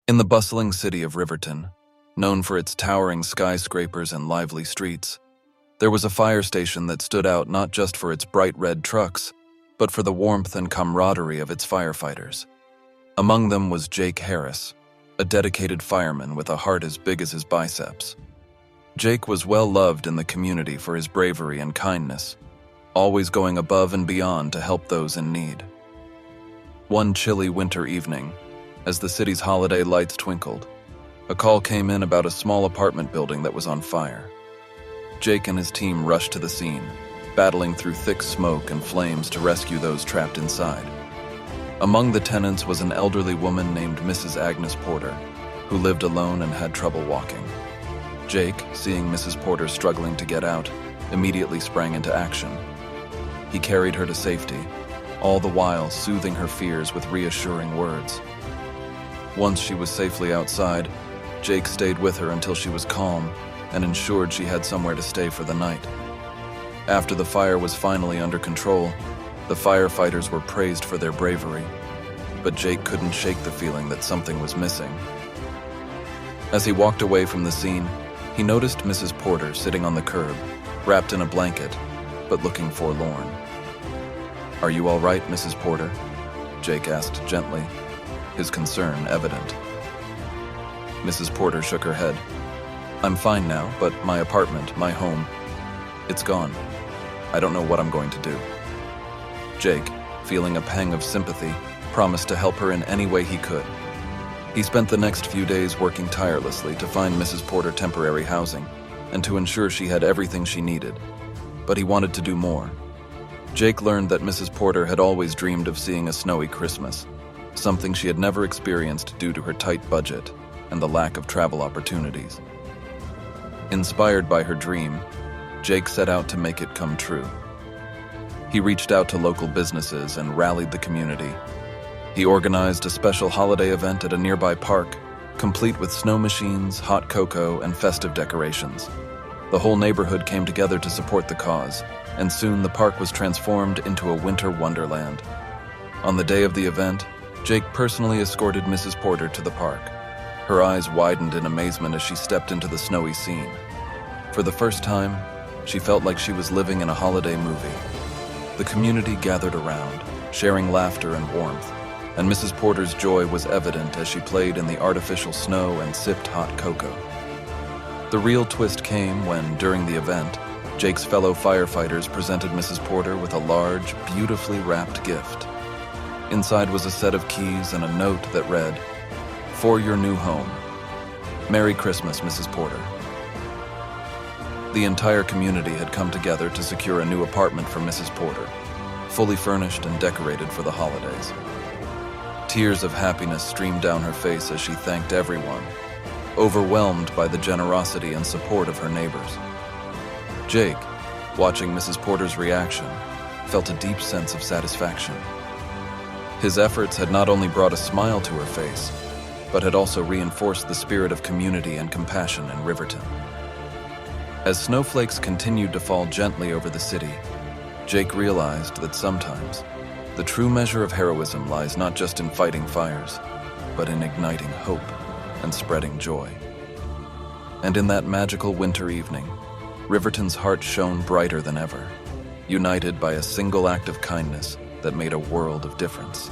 In the bustling city of Riverton, known for its towering skyscrapers and lively streets, there was a fire station that stood out not just for its bright red trucks, but for the warmth and camaraderie of its firefighters. Among them was Jake Harris, a dedicated fireman with a heart as big as his biceps. Jake was well loved in the community for his bravery and kindness, always going above and beyond to help those in need. One chilly winter evening, as the city's holiday lights twinkled, a call came in about a small apartment building that was on fire. Jake and his team rushed to the scene, battling through thick smoke and flames to rescue those trapped inside. Among the tenants was an elderly woman named Mrs. Agnes Porter, who lived alone and had trouble walking. Jake, seeing Mrs. Porter struggling to get out, immediately sprang into action. He carried her to safety, all the while soothing her fears with reassuring words. Once she was safely outside, Jake stayed with her until she was calm and ensured she had somewhere to stay for the night. After the fire was finally under control, the firefighters were praised for their bravery, but Jake couldn't shake the feeling that something was missing. As he walked away from the scene, he noticed Mrs. Porter sitting on the curb, wrapped in a blanket, but looking forlorn. "Are you all right, Mrs. Porter?" Jake asked gently, his concern evident. Mrs. Porter shook her head. "I'm fine now, but my apartment, my home, it's gone. I don't know what I'm going to do." Jake, feeling a pang of sympathy, promised to help her in any way he could. He spent the next few days working tirelessly to find Mrs. Porter temporary housing and to ensure she had everything she needed, but he wanted to do more. Jake learned that Mrs. Porter had always dreamed of seeing a snowy Christmas, something she had never experienced due to her tight budget and the lack of travel opportunities. Inspired by her dream, Jake set out to make it come true. He reached out to local businesses and rallied the community. He organized a special holiday event at a nearby park, complete with snow machines, hot cocoa, and festive decorations. The whole neighborhood came together to support the cause, and soon the park was transformed into a winter wonderland. On the day of the event, Jake personally escorted Mrs. Porter to the park. Her eyes widened in amazement as she stepped into the snowy scene. For the first time, she felt like she was living in a holiday movie. The community gathered around, sharing laughter and warmth, and Mrs. Porter's joy was evident as she played in the artificial snow and sipped hot cocoa. The real twist came when, during the event, Jake's fellow firefighters presented Mrs. Porter with a large, beautifully wrapped gift. Inside was a set of keys and a note that read, "For your new home. Merry Christmas, Mrs. Porter." The entire community had come together to secure a new apartment for Mrs. Porter, fully furnished and decorated for the holidays. Tears of happiness streamed down her face as she thanked everyone, overwhelmed by the generosity and support of her neighbors. Jake, watching Mrs. Porter's reaction, felt a deep sense of satisfaction. His efforts had not only brought a smile to her face, but had also reinforced the spirit of community and compassion in Riverton. As snowflakes continued to fall gently over the city, Jake realized that sometimes the true measure of heroism lies not just in fighting fires, but in igniting hope and spreading joy. And in that magical winter evening, Riverton's heart shone brighter than ever, united by a single act of kindness that made a world of difference.